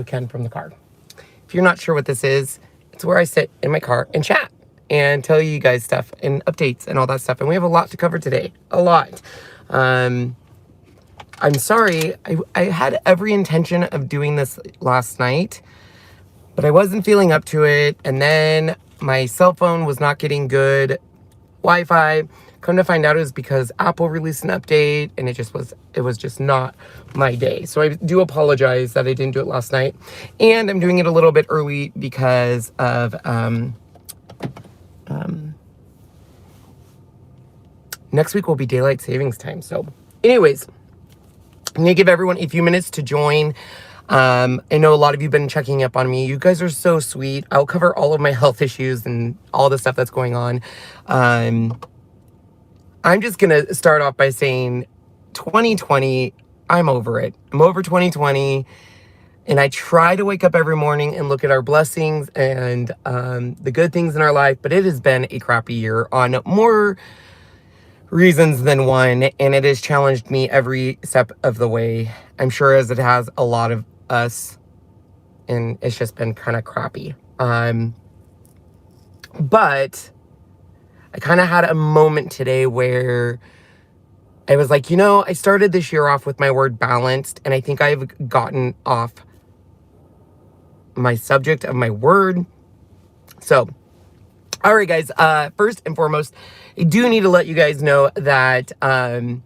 Ken from the car. If you're not sure what this is, it's where I sit in my car and chat and tell you guys stuff and updates and all that stuff. And we have a lot to cover today. A lot. I'm sorry. I had every intention of doing this last night, but I wasn't feeling up to it. And then my cell phone was not getting good Wi-Fi. Come to find out it was because Apple released an update and it was just not my day. So I do apologize that I didn't do it last night. And I'm doing it a little bit early because of next week will be daylight savings time. So anyways, I'm gonna give everyone a few minutes to join. I know a lot of you have been checking up on me. You guys are so sweet. I'll cover all of my health issues and all the stuff that's going on. I'm just going to start off by saying 2020, I'm over it. I'm over 2020. And I try to wake up every morning and look at our blessings and the good things in our life. But it has been a crappy year on more reasons than one. And it has challenged me every step of the way. I'm sure as it has a lot of us. And it's just been kind of crappy. But I kind of had a moment today where I was like, you know, I started this year off with my word balanced, and I think I've gotten off my subject of my word. So, all right, guys, first and foremost, I do need to let you guys know that I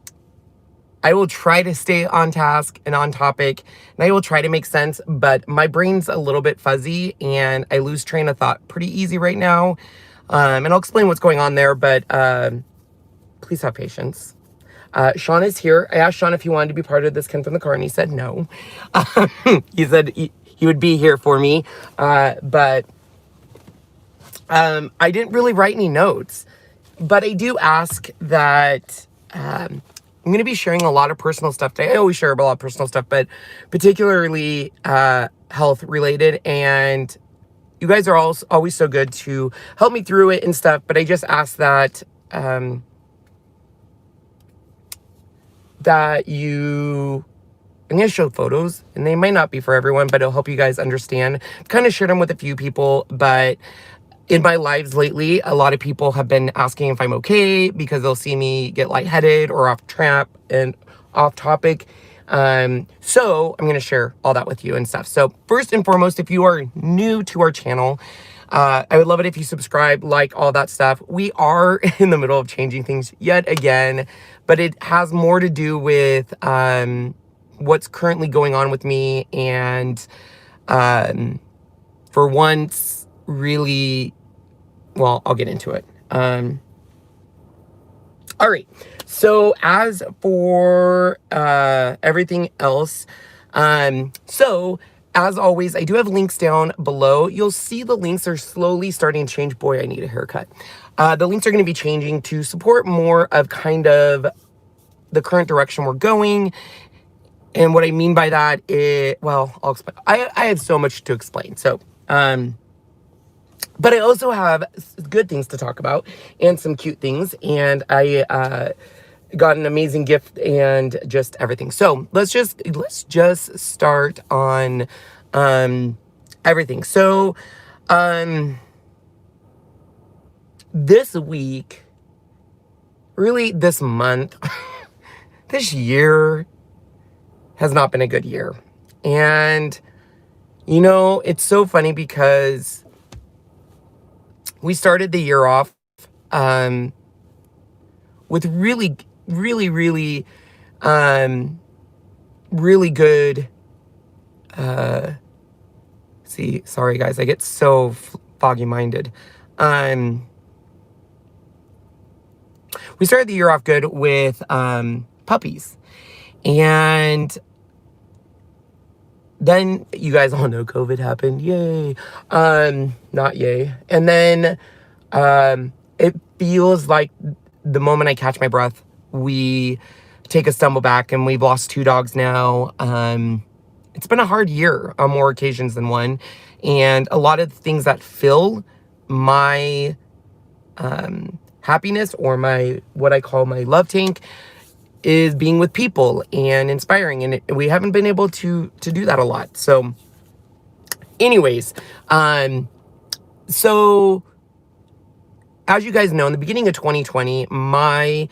will try to stay on task and on topic, and I will try to make sense, but my brain's a little bit fuzzy, and I lose train of thought pretty easy right now. And I'll explain what's going on there, but please have patience. Sean is here. I asked Sean if he wanted to be part of this Ken from the car, and he said no. He said he would be here for me, but I didn't really write any notes. But I do ask that I'm going to be sharing a lot of personal stuff today. I always share a lot of personal stuff, but particularly health related, and you guys are always so good to help me through it and stuff, but I just ask that I'm going to show photos, and they might not be for everyone, but it'll help you guys understand. Kind of shared them with a few people, but in my lives lately, a lot of people have been asking if I'm okay because they'll see me get lightheaded or off track and off topic. So I'm going to share all that with you and stuff. So first and foremost, if you are new to our channel, I would love it if you subscribe, like all that stuff. We are in the middle of changing things yet again, but it has more to do with, what's currently going on with me. And, for once really, well, I'll get into it. All right. So as for everything else, so as always, I do have links down below. You'll see the links are slowly starting to change. Boy, I need a haircut. The links are going to be changing to support more of kind of the current direction we're going. And what I mean by that is, well, I'll explain. I have so much to explain. So, but I also have good things to talk about and some cute things. And I got an amazing gift and just everything. So let's just start on everything. So this week, really this month, this year has not been a good year. And you know, it's so funny because we started the year off with really good, sorry guys, I get so foggy minded. We started the year off good with puppies, and then you guys all know COVID happened. Yay. Not yay. And then it feels like the moment I catch my breath, we take a stumble back, and we've lost 2 dogs now. It's been a hard year on more occasions than one. And a lot of things that fill my happiness, or my, what I call my love tank, is being with people and inspiring. And we haven't been able to do that a lot. So Anyways, so as you guys know, in the beginning of 2020, my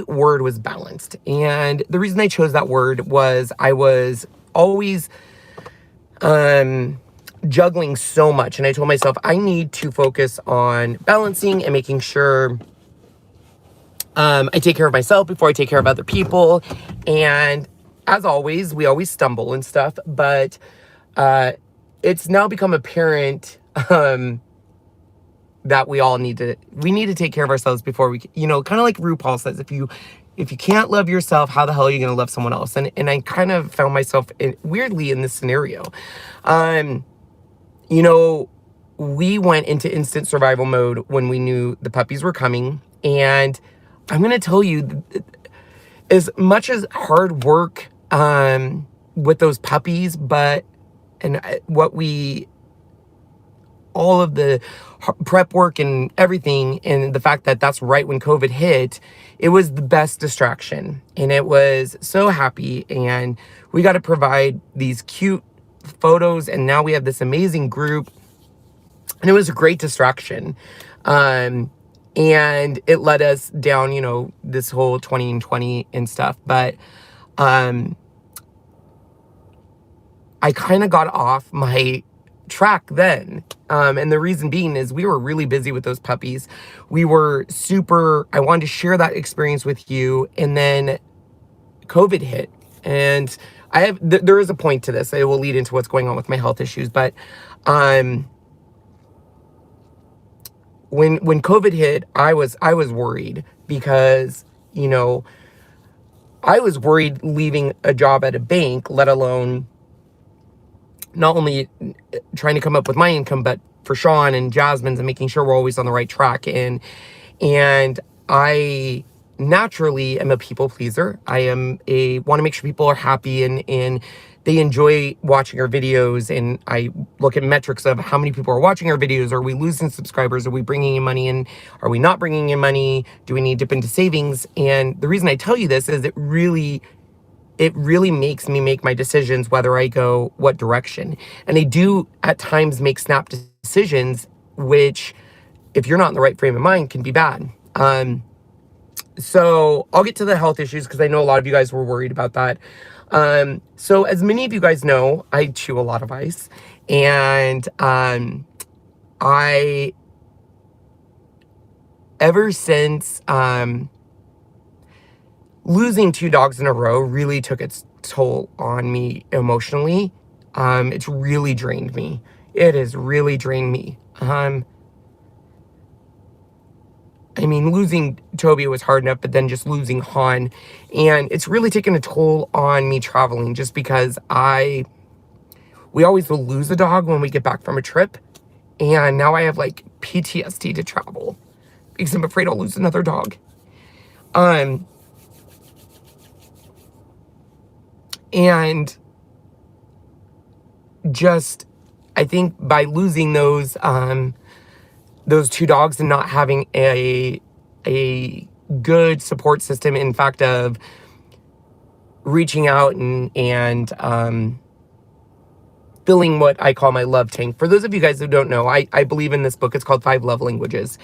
word was balanced. And the reason I chose that word was I was always juggling so much. And I told myself I need to focus on balancing and making sure I take care of myself before I take care of other people. And as always, we always stumble and stuff, but it's now become apparent that we need to take care of ourselves before we, kind of like RuPaul says, if you can't love yourself, how the hell are you going to love someone else? And I kind of found myself weirdly in this scenario. We went into instant survival mode when we knew the puppies were coming. And I'm going to tell you, as much as hard work with those puppies, all of the prep work and everything, and the fact that that's right when COVID hit, it was the best distraction. And it was so happy. And we got to provide these cute photos. And now we have this amazing group. And it was a great distraction. And it led us down, this whole 2020 and stuff. But I kind of got off my track then. And the reason being is we were really busy with those puppies. I wanted to share that experience with you. And then COVID hit. And there is a point to this. It will lead into what's going on with my health issues. But when COVID hit, I was worried because, I was worried leaving a job at a bank, let alone not only trying to come up with my income, but for Sean and Jasmine's, and making sure we're always on the right track. And I naturally am a people pleaser. I want to make sure people are happy and they enjoy watching our videos. And I look at metrics of how many people are watching our videos. Are we losing subscribers? Are we bringing in money in? Are we not bringing in money? Do we need to dip into savings? And the reason I tell you this is it really makes me make my decisions, whether I go what direction. And I do at times make snap decisions, which if you're not in the right frame of mind can be bad. So I'll get to the health issues because I know a lot of you guys were worried about that. So as many of you guys know, I chew a lot of ice, and ever since losing 2 dogs in a row really took its toll on me emotionally. It's really drained me. It has really drained me. Losing Toby was hard enough, but then just losing Han, and it's really taken a toll on me traveling, just because we always will lose a dog when we get back from a trip, and now I have like PTSD to travel because I'm afraid I'll lose another dog. And just, I think by losing those 2 dogs and not having a good support system, in fact, of reaching out and filling what I call my love tank. For those of you guys who don't know, I believe in this book. It's called 5 Love Languages.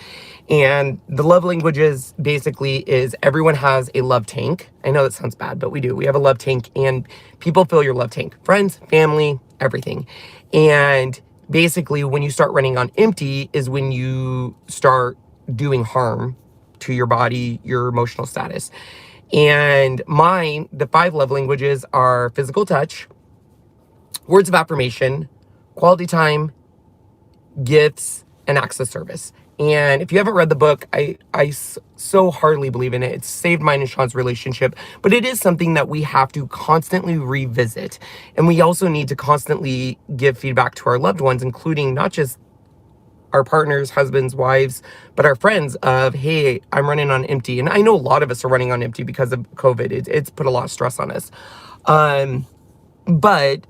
And the love languages basically is everyone has a love tank. I know that sounds bad, but we do. We have a love tank, and people fill your love tank. Friends, family, everything. And basically, when you start running on empty is when you start doing harm to your body, your emotional status. And the 5 love languages are physical touch, words of affirmation, quality time, gifts, and acts of service. And if you haven't read the book, I so heartily believe in it. It's saved mine and Sean's relationship, but it is something that we have to constantly revisit. And we also need to constantly give feedback to our loved ones, including not just our partners, husbands, wives, but our friends of, hey, I'm running on empty. And I know a lot of us are running on empty because of COVID. It's put a lot of stress on us. But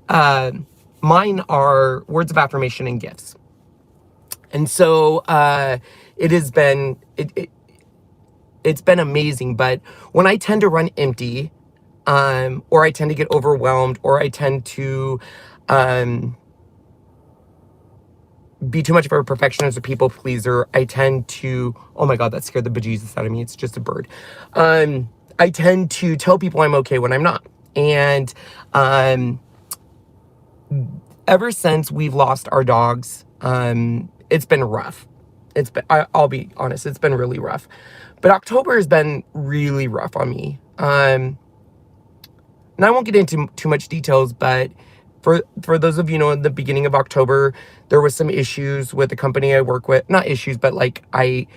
mine are words of affirmation and gifts. And so it's been amazing. But when I tend to run empty, or I tend to get overwhelmed, or I tend to be too much of a perfectionist or people pleaser. I tend to, oh my God, that scared the bejesus out of me. It's just a bird. I tend to tell people I'm okay when I'm not. And ever since we've lost our dogs, it's been rough. I'll be honest, it's been really rough. But October has been really rough on me. And I won't get into too much details, but for those of you know, in the beginning of October, there was some issues with the company I work with. Not issues, but like I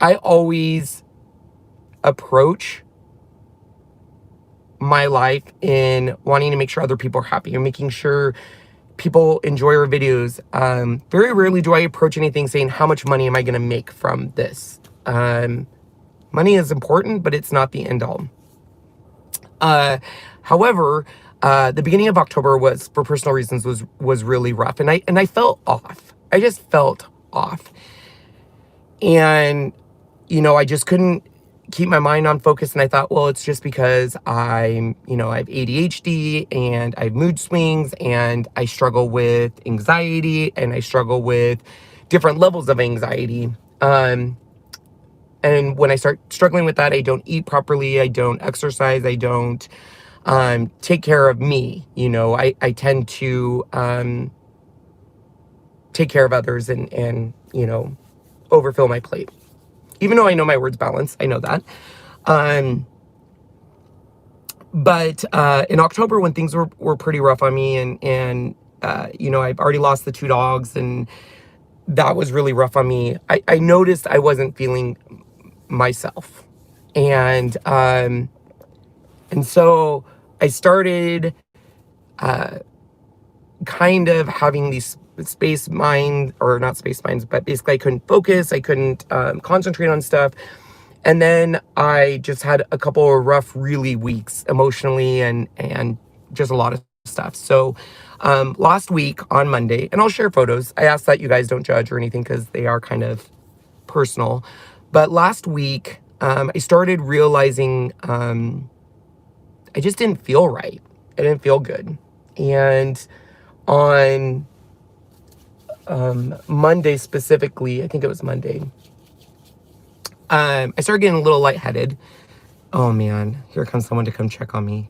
always approach my life in wanting to make sure other people are happy and making sure people enjoy our videos. Very rarely do I approach anything saying, how much money am I going to make from this? Money is important, but it's not the end all. However, the beginning of October was, for personal reasons, was really rough, and I felt off. I just felt off, and you know, I just couldn't keep my mind on focus. And I thought, well, it's just because I have ADHD and I have mood swings and I struggle with anxiety and I struggle with different levels of anxiety. And when I start struggling with that, I don't eat properly. I don't exercise. I don't take care of me. You know, I tend to take care of others and you know, overfill my plate. Even though I know my word's balance, I know that. But in October, when things were pretty rough on me, and you know, I've already lost the 2 dogs, and that was really rough on me. I noticed I wasn't feeling myself, and so I started kind of having these space mind, or not space minds, but basically I couldn't focus. I couldn't concentrate on stuff. And then I just had a couple of rough, really weeks emotionally and just a lot of stuff. So last week on Monday, and I'll share photos. I ask that you guys don't judge or anything because they are kind of personal. But last week, I started realizing I just didn't feel right. I didn't feel good. And on Monday specifically, I think it was Monday, I started getting a little lightheaded. Oh man, here comes someone to come check on me.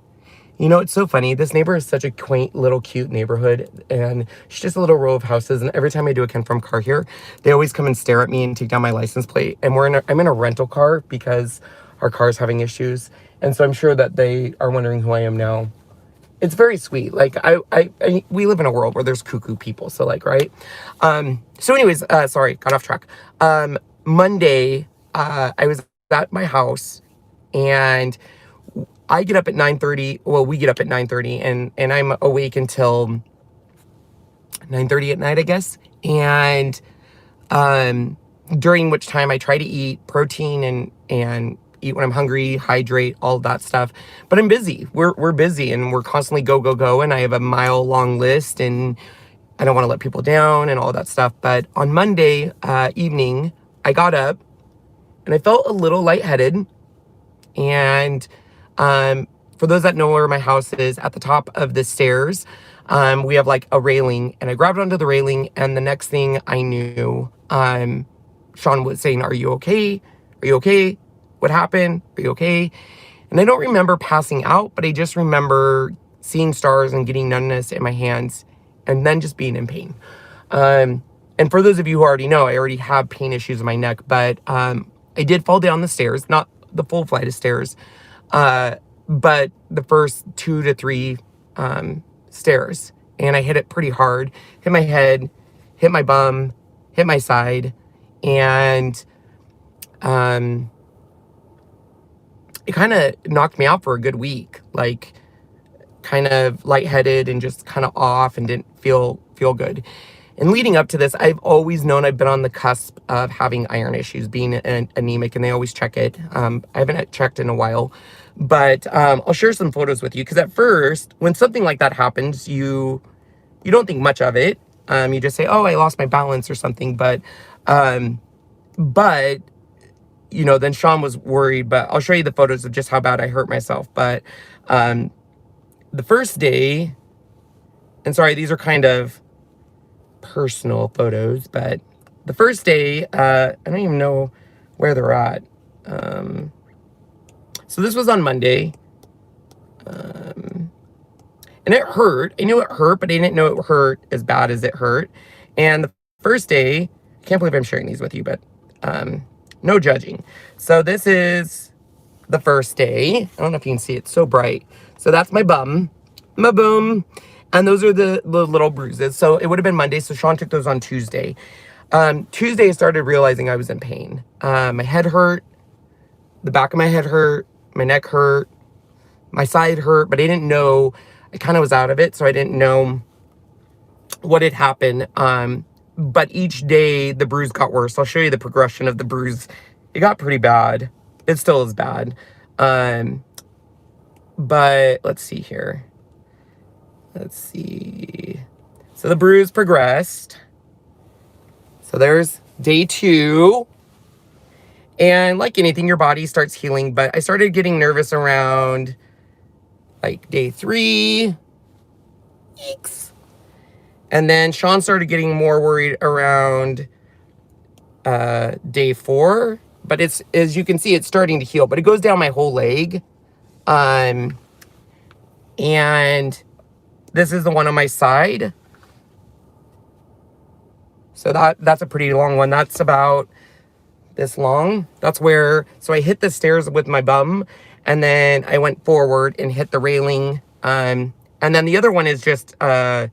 You know, it's so funny. This neighbor is such a quaint, little, cute neighborhood, and it's just a little row of houses. And every time I do a confirm car here, they always come and stare at me and take down my license plate. And I'm in a rental car because our car is having issues. And so I'm sure that they are wondering who I am now. It's very sweet. Like we live in a world where there's cuckoo people. So like, right. So anyways, sorry, got off track. Monday, I was at my house and I get up at 9:30. Well, we get up at 9:30 and I'm awake until 9:30 at night, I guess. And, during which time I try to eat protein and eat when I'm hungry, hydrate, all that stuff. But I'm busy. We're busy and we're constantly go. And I have a mile-long list and I don't want to let people down and all that stuff. But on Monday evening, I got up and I felt a little lightheaded. And for those that know where my house is, at the top of the stairs, we have like a railing. And I grabbed onto the railing. And the next thing I knew, Sean was saying, "Are you okay? Are you okay? What happened? Are you okay?" And I don't remember passing out, but I just remember seeing stars and getting numbness in my hands and then just being in pain. And for those of you who already know, I already have pain issues in my neck, but I did fall down the stairs, not the full flight of stairs, but the first 2 to 3 stairs. And I hit it pretty hard, hit my head, hit my bum, hit my side, and it kind of knocked me out for a good week, like kind of lightheaded and just kind of off and didn't feel good. And leading up to this, I've always known I've been on the cusp of having iron issues, being anemic, and they always check it. I haven't checked in a while, but I'll share some photos with you because at first, when something like that happens, you don't think much of it. You just say, "Oh, I lost my balance" or something. But you know, then Sean was worried. But I'll show you the photos of just how bad I hurt myself. But the first day, and sorry, these are kind of personal photos, but the first day, I don't even know where they're at. So this was on Monday. And it hurt. I knew it hurt, but I didn't know it hurt as bad as it hurt. And the first day, I can't believe I'm sharing these with you, but no judging. So this is the first day. I don't know if you can see it. It's so bright. So that's my bum. My boom. And those are the little bruises. So it would have been Monday. So Sean took those on Tuesday. Tuesday, I started realizing I was in pain. My head hurt. The back of my head hurt. My neck hurt. My side hurt. But I didn't know. I kind of was out of it. So I didn't know what had happened. But each day, the bruise got worse. I'll show you the progression of the bruise. It got pretty bad. It still is bad. But let's see here. Let's see. So the bruise progressed. So there's day 2. And like anything, your body starts healing. But I started getting nervous around like day 3. Eeks. And then Sean started getting more worried around day 4. But it's, as you can see, it's starting to heal. But it goes down my whole leg. And this is the one on my side. So that's a pretty long one. That's about this long. That's where, so I hit the stairs with my bum, and then I went forward and hit the railing. And then the other one is just, there's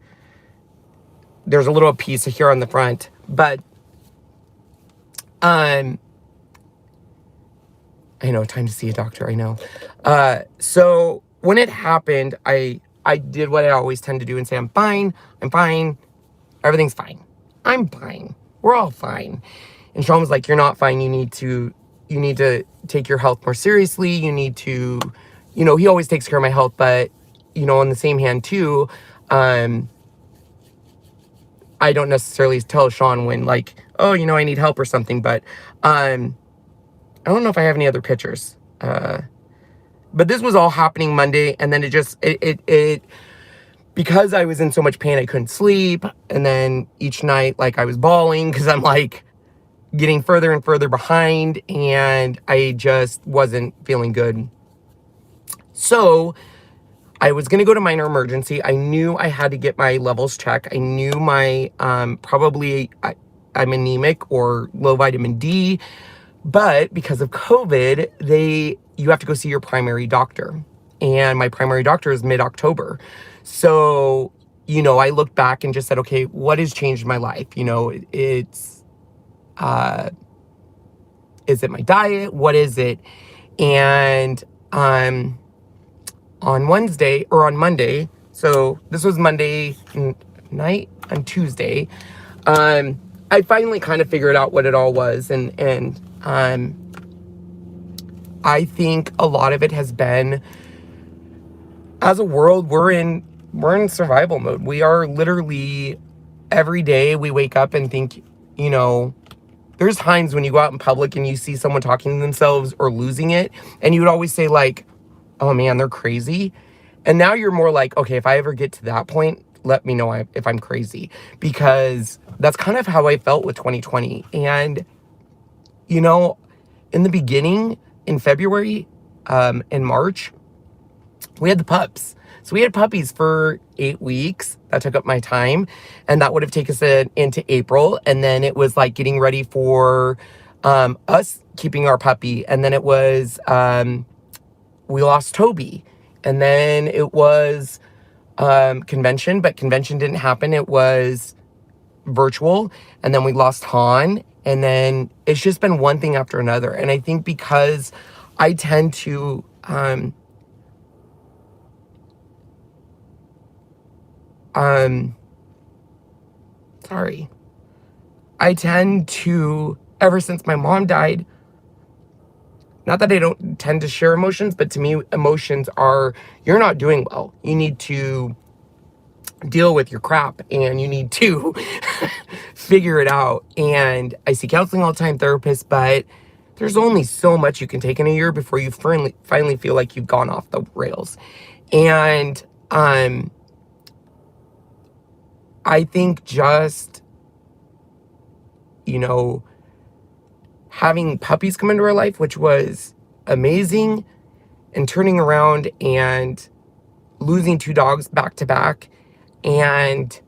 a little piece here on the front, but, I know, time to see a doctor, I know. So when it happened, I did what I always tend to do and say, I'm fine, everything's fine. I'm fine. We're all fine. And Sean was like, you're not fine. You need to take your health more seriously. You need to, you know, he always takes care of my health, but, you know, on the same hand too, I don't necessarily tell Sean when, like, oh, you know, I need help or something, but, I don't know if I have any other pictures. But this was all happening Monday, and then it because I was in so much pain, I couldn't sleep. And then each night, like, I was bawling because I'm like getting further and further behind, and I just wasn't feeling good. So I was going to go to minor emergency. I knew I had to get my levels checked. I knew my, I'm anemic or low vitamin D, but because of COVID, you have to go see your primary doctor. And my primary doctor is mid-October. So, you know, I looked back and just said, okay, what has changed my life? You know, is it my diet? What is it? And, on Monday, so this was Monday night, on Tuesday, I finally kind of figured out what it all was. And I think a lot of it has been, as a world, we're in survival mode. We are literally, every day we wake up and think, you know, there's times when you go out in public and you see someone talking to themselves or losing it, and you would always say like, oh man, they're crazy. And now you're more like, okay, if I ever get to that point, let me know if I'm crazy, because that's kind of how I felt with 2020. And, you know, in the beginning, in February, in March, we had the pups. So we had puppies for 8 weeks. That took up my time. And that would have taken us into April. And then it was like getting ready for us keeping our puppy. And then it was, we lost Toby. And then it was convention, but convention didn't happen. It was virtual. And then we lost Han. And then it's just been one thing after another. And I think because I tend to, I tend to, ever since my mom died, not that I don't tend to share emotions, but to me, emotions are, you're not doing well. You need to deal with your crap, and you need to figure it out. And I see counseling all the time, therapists, but there's only so much you can take in a year before you finally feel like you've gone off the rails. And I think just you know, having puppies come into our life, which was amazing, and turning around and losing 2 dogs back to back and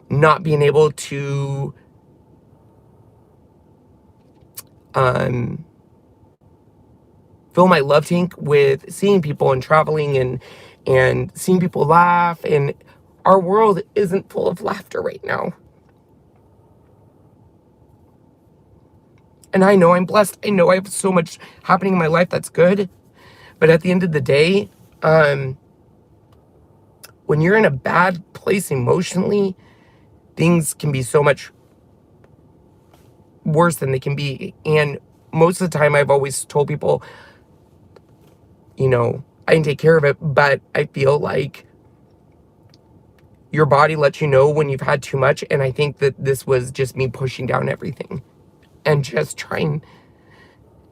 not being able to fill my love tank with seeing people and traveling and seeing people laugh. And our world isn't full of laughter right now. And I know I'm blessed. I know I have so much happening in my life that's good. But at the end of the day, when you're in a bad place emotionally, things can be so much worse than they can be. And most of the time, I've always told people, you know, I can take care of it, but I feel like your body lets you know when you've had too much. And I think that this was just me pushing down everything and just trying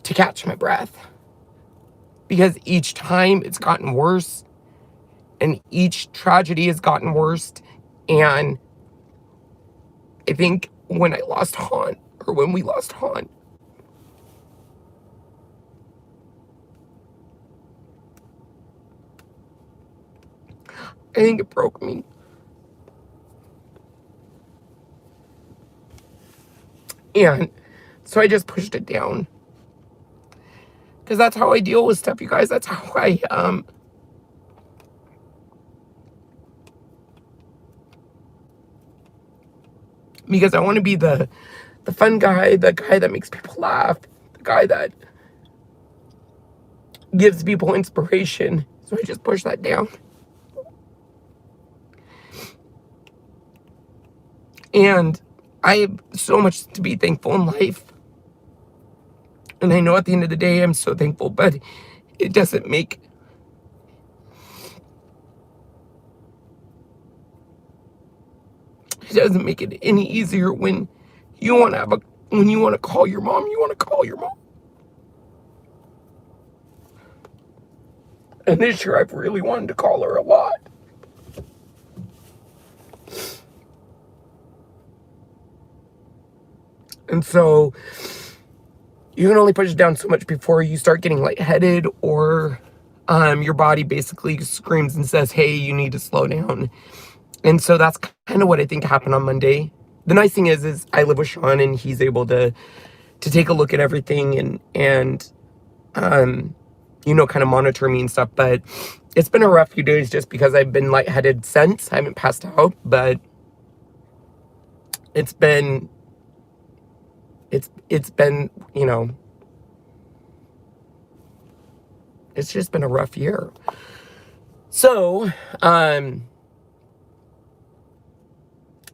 to catch my breath. Because each time it's gotten worse, and each tragedy has gotten worse. And I think when I lost Han, or when we lost Han, I think it broke me. And so I just pushed it down. Because that's how I deal with stuff, you guys. That's how I, because I want to be the fun guy, the guy that makes people laugh, the guy that gives people inspiration. So I just pushed that down. And I have so much to be thankful in life. And I know at the end of the day, I'm so thankful, but it doesn't make it any easier when you want to call your mom, you want to call your mom. And this year I've really wanted to call her a lot. And so you can only push it down so much before you start getting lightheaded, or your body basically screams and says, hey, you need to slow down. And so that's kind of what I think happened on Monday. The nice thing is I live with Sean, and he's able to take a look at everything and you know, kind of monitor me and stuff. But it's been a rough few days just because I've been lightheaded since. I haven't passed out, but it's been, you know, it's just been a rough year. So,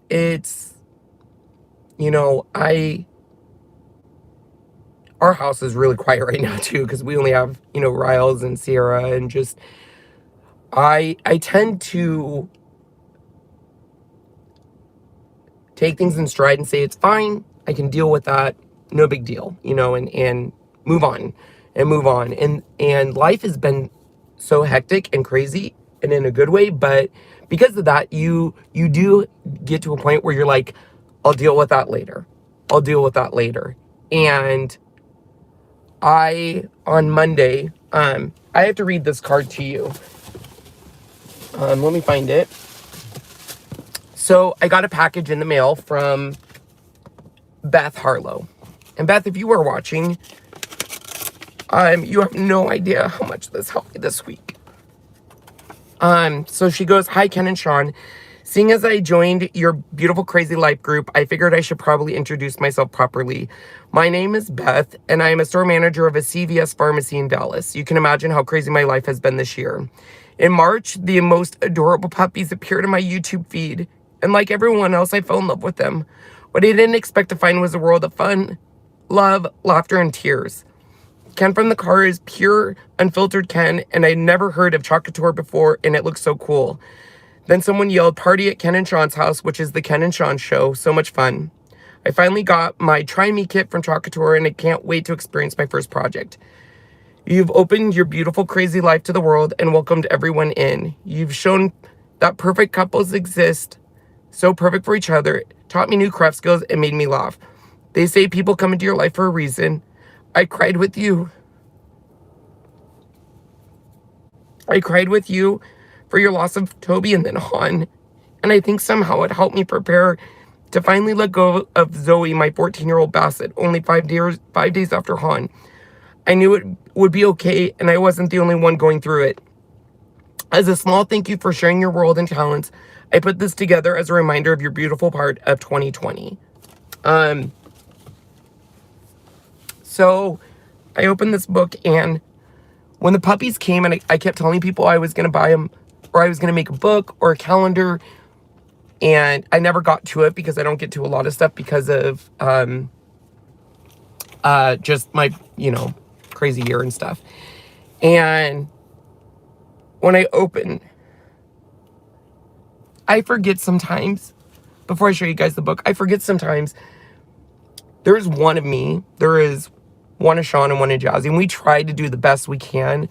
it's, you know, our house is really quiet right now too, because we only have, you know, Riles and Sierra, and just, I tend to take things in stride and say, it's fine, I can deal with that, no big deal, you know, and move on. And life has been so hectic and crazy, and in a good way, but because of that, you do get to a point where you're like, I'll deal with that later. And on Monday, I have to read this card to you. Let me find it. So I got a package in the mail from Beth Harlow. And Beth, if you are watching, you have no idea how much this helped me this week. So she goes, hi, Ken and Sean. Seeing as I joined your beautiful crazy life group, I figured I should probably introduce myself properly. My name is Beth, and I am a store manager of a CVS pharmacy in Dallas. You can imagine how crazy my life has been this year. In March, the most adorable puppies appeared in my YouTube feed, and like everyone else, I fell in love with them. What I didn't expect to find was a world of fun, love, laughter, and tears. Ken from the car is pure, unfiltered Ken, and I'd never heard of Chocateur before, and it looks so cool. Then someone yelled, party at Ken and Sean's house, which is the Ken and Sean show. So much fun. I finally got my Try Me kit from Chocateur, and I can't wait to experience my first project. You've opened your beautiful, crazy life to the world and welcomed everyone in. You've shown that perfect couples exist, so perfect for each other. taught me new craft skills, and made me laugh. They say people come into your life for a reason. I cried with you. I cried with you for your loss of Toby and then Han. And I think somehow it helped me prepare to finally let go of Zoe, my 14-year-old Basset, only 5 days after Han. I knew it would be okay, and I wasn't the only one going through it. As a small thank you for sharing your world and talents, I put this together as a reminder of your beautiful part of 2020. So I opened this book, and when the puppies came, and I kept telling people I was going to buy them, or I was going to make a book or a calendar, and I never got to it because I don't get to a lot of stuff because of just my, crazy year and stuff. And when I open, I forget sometimes, before I show you guys the book, I forget sometimes there's one of me, there is one of Sean and one of Jazzy, and we try to do the best we can,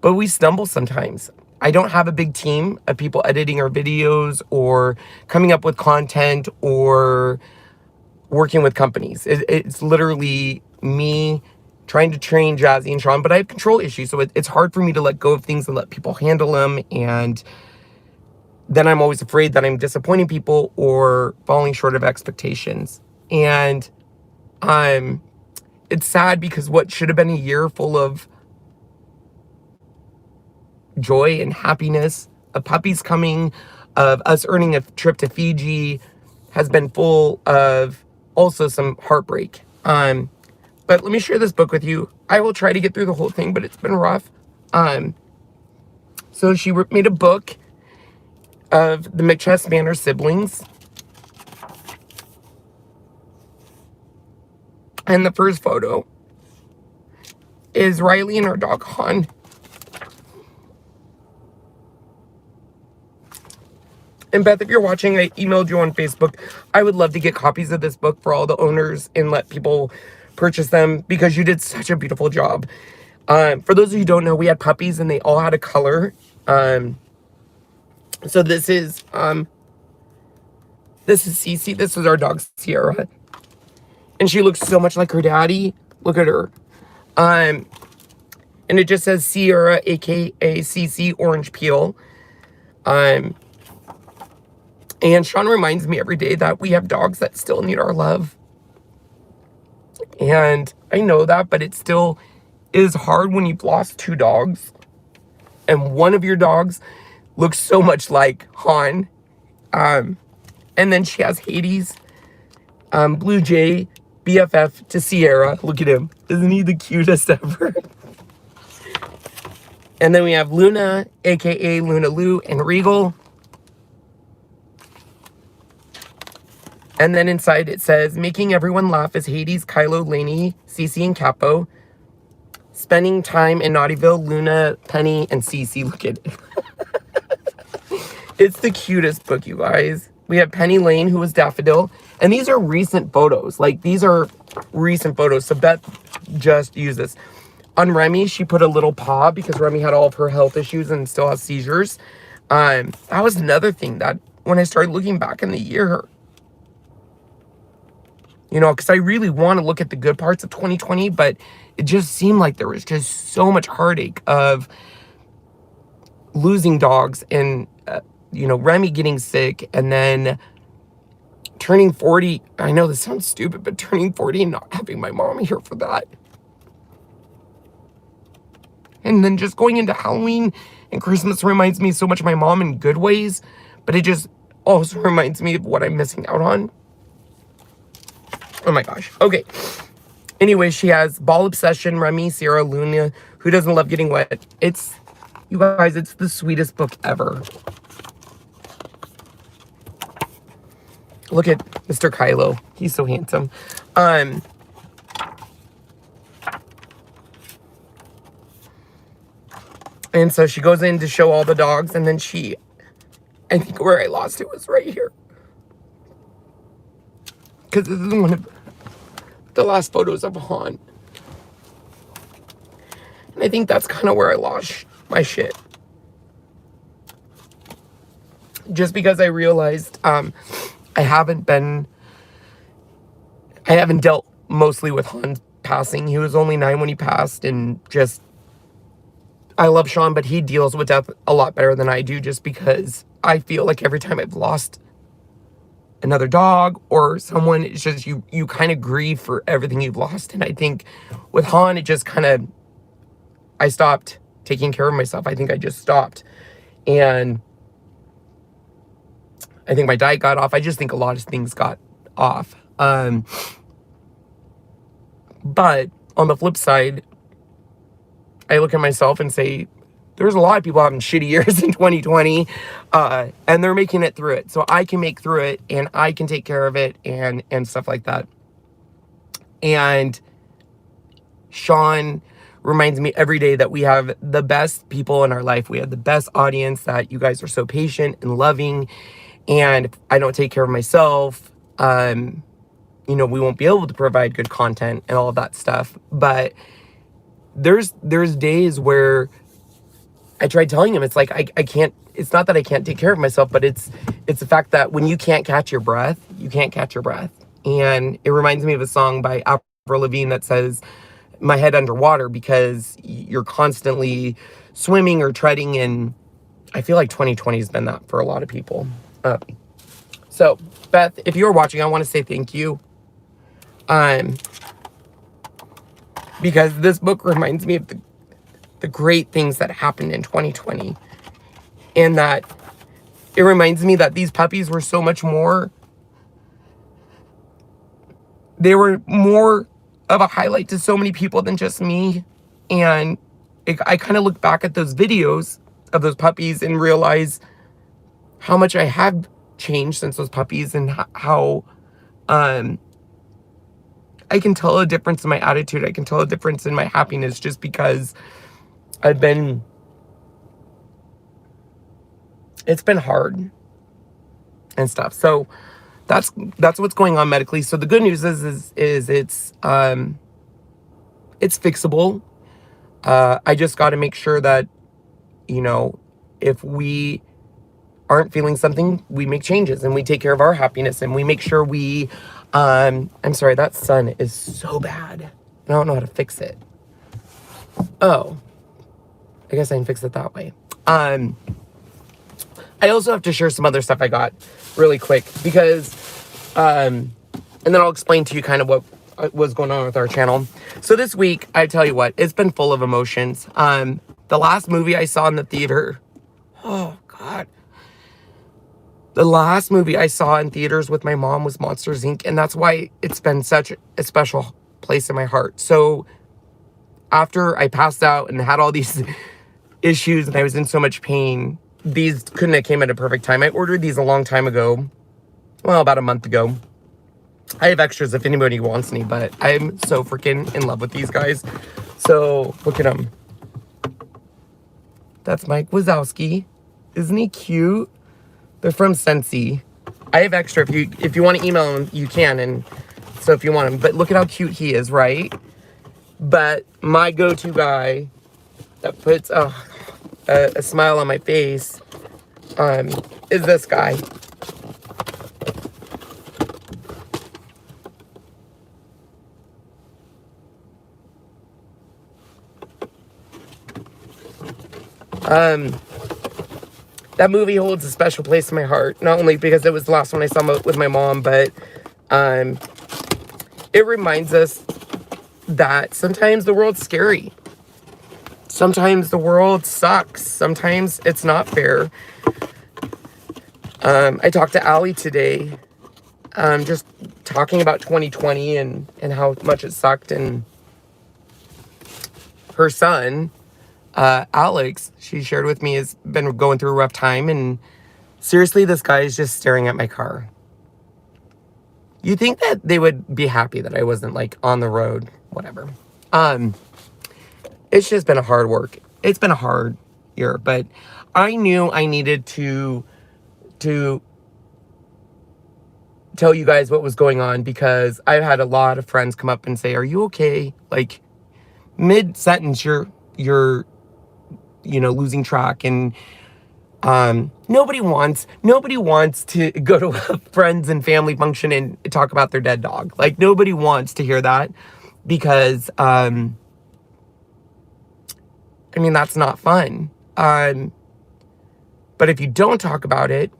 but we stumble sometimes. I don't have a big team of people editing our videos or coming up with content or working with companies. It's literally me trying to train Jazzy and Sean, but I have control issues, so it's hard for me to let go of things and let people handle them, and then I'm always afraid that I'm disappointing people or falling short of expectations. And it's sad because what should have been a year full of joy and happiness, of puppies coming, of us earning a trip to Fiji, has been full of also some heartbreak. But let me share this book with you. I will try to get through the whole thing, but it's been rough. So she made a book of the McChess Manor siblings. And the first photo is Riley and her dog Han. And Beth, if you're watching, I emailed you on Facebook. I would love to get copies of this book for all the owners and let people purchase them because you did such a beautiful job. For those of you who don't know, we had puppies and they all had a color. So this is Cece. This is our dog Sierra. And she looks so much like her daddy. Look at her. And it just says Sierra, aka Cece Orange Peel. And Sean reminds me every day that we have dogs that still need our love. And I know that, but it still is hard when you've lost 2 dogs. And one of your dogs looks so much like Han. And then she has Hades, Blue Jay, BFF to Sierra. Look at him. Isn't he the cutest ever? And then we have Luna, aka Luna Lou, and Regal. And then inside it says, making everyone laugh is Hades, Kylo, Lainey, Cece, and Capo. Spending time in Naughtyville, Luna, Penny, and Cece. Look at it. It's the cutest book, you guys. We have Penny Lane, who was Daffodil. And these are recent photos. Like, these are recent photos. So Beth just used this. On Remy, she put a little paw because Remy had all of her health issues and still has seizures. That was another thing that when I started looking back in the year, because I really want to look at the good parts of 2020, but it just seemed like there was just so much heartache of losing dogs and, Remy getting sick and then turning 40. I know this sounds stupid, but turning 40 and not having my mom here for that. And then just going into Halloween and Christmas reminds me so much of my mom in good ways, but it just also reminds me of what I'm missing out on. Oh my gosh. Okay. Anyway, she has Ball Obsession, Remy, Sierra, Luna, Who Doesn't Love Getting Wet. You guys, it's the sweetest book ever. Look at Mr. Kylo. He's so handsome. And so she goes in to show all the dogs, and then I think where I lost it was right here. Because this is one of the last photos of Han. And I think that's kind of where I lost my shit. Just because I realized I haven't been I haven't dealt mostly with Han passing. He was only 9 when he passed, and just, I love Sean, but he deals with death a lot better than I do, just because I feel like every time I've lost another dog or someone, it's just you kind of grieve for everything you've lost. And I think with Han, it just kind of, I stopped taking care of myself. I think I just stopped. And I think my diet got off. I just think a lot of things got off. But on the flip side, I look at myself and say, there's a lot of people having shitty years in 2020, and they're making it through it. So I can make through it, and I can take care of it, and stuff like that. And Sean reminds me every day that we have the best people in our life. We have the best audience, that you guys are so patient and loving. And if I don't take care of myself, you know, we won't be able to provide good content and all of that stuff. But there's days where I tried telling him, it's like, I can't, it's not that I can't take care of myself, but it's the fact that when you can't catch your breath, you can't catch your breath. And it reminds me of a song by Avril Lavigne that says, my head underwater, because you're constantly swimming or treading. And I feel like 2020 has been that for a lot of people. So Beth, if you're watching, I want to say thank you. Because this book reminds me of the great things that happened in 2020. And that it reminds me that these puppies were so much more. They were more of a highlight to so many people than just me. And I kind of look back at those videos of those puppies and realize how much I have changed since those puppies, and how I can tell a difference in my attitude. I can tell a difference in my happiness, just because it's been hard and stuff. So that's what's going on medically. So the good news is it's fixable. I just got to make sure that, you know, if we aren't feeling something, we make changes and we take care of our happiness, and we make sure we, I'm sorry, that sun is so bad. I don't know how to fix it. Oh, I guess I can fix it that way. I also have to share some other stuff I got really quick, because, and then I'll explain to you kind of what was going on with our channel. So this week, I tell you what, it's been full of emotions. The last movie I saw in the theater, oh God. The last movie I saw in theaters with my mom was Monsters, Inc. And that's why it's been such a special place in my heart. So after I passed out and had all these issues and I was in so much pain, these couldn't have came at a perfect time. I ordered these a long time ago. Well, about a month ago. I have extras if anybody wants any, but I'm so freaking in love with these guys. So look at them. That's Mike Wazowski. Isn't he cute? They're from Scentsy. I have extra. If you want to email them, you can. And so if you want them, but look at how cute he is, right? But my go-to guy that puts a smile on my face is this guy. That movie holds a special place in my heart, not only because it was the last one I saw with my mom, but it reminds us that sometimes the world's scary. Sometimes the world sucks. Sometimes it's not fair. I talked to Allie today, just talking about 2020 and how much it sucked, and her son, Alex, she shared with me, has been going through a rough time, and seriously, this guy is just staring at my car. You think that they would be happy that I wasn't like on the road, whatever. It's just been a hard work. It's been a hard year, but I knew I needed to tell you guys what was going on, because I've had a lot of friends come up and say, "Are you okay?" Like mid-sentence, you're you know, losing track. And Nobody wants to go to a friends and family function and talk about their dead dog. Like, nobody wants to hear that, because I mean, that's not fun. But if you don't talk about it,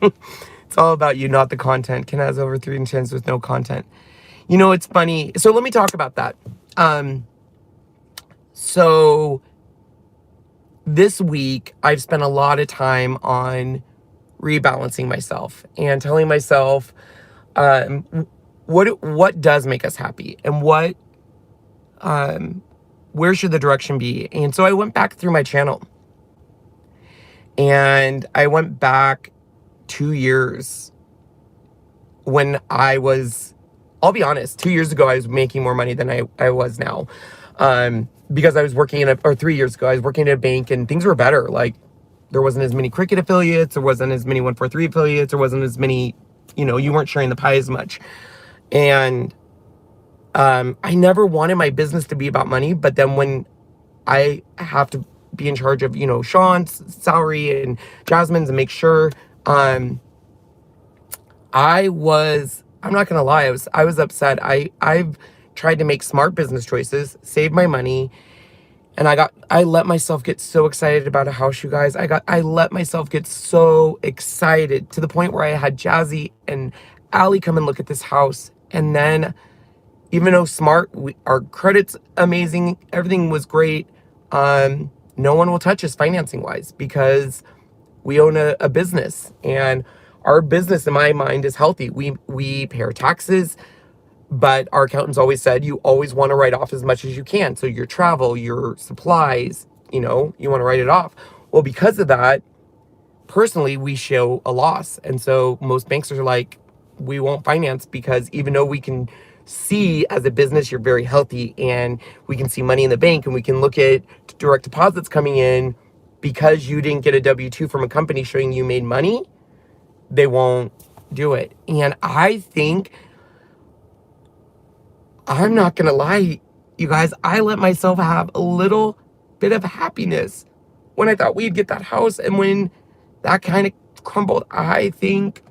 it's all about you, not the content. Ken has over 3 chins with no content. You know, it's funny. So let me talk about that. So this week, I've spent a lot of time on rebalancing myself and telling myself what does make us happy, and what where should the direction be. And so I went back through my channel, and I went back 2 years when I'll be honest, 2 years ago I was making more money than I was now, because I was working or 3 years ago I was working at a bank, and things were better. Like, there wasn't as many Cricut affiliates, there wasn't as many 143 affiliates, there wasn't as many, you weren't sharing the pie as much. And I never wanted my business to be about money, but then when I have to be in charge of, Sean's salary and Jasmine's, and make sure, I'm not gonna lie, I was upset. I've tried to make smart business choices, save my money, and I let myself get so excited about a house, you guys. I let myself get so excited to the point where I had Jazzy and Allie come and look at this house. And then, even though our credit's amazing, everything was great, no one will touch us financing wise, because we own a business, and our business, in my mind, is healthy. We pay our taxes, but our accountants always said you always want to write off as much as you can. So your travel, your supplies, you want to write it off. Well, because of that, personally, we show a loss. And so most banks are like, we won't finance, because even though we can see as a business you're very healthy, and we can see money in the bank, and we can look at direct deposits coming in, because you didn't get a W-2 from a company showing you made money, they won't do it. And I think, I'm not gonna lie, you guys, I let myself have a little bit of happiness when I thought we'd get that house, and when that kind of crumbled, I think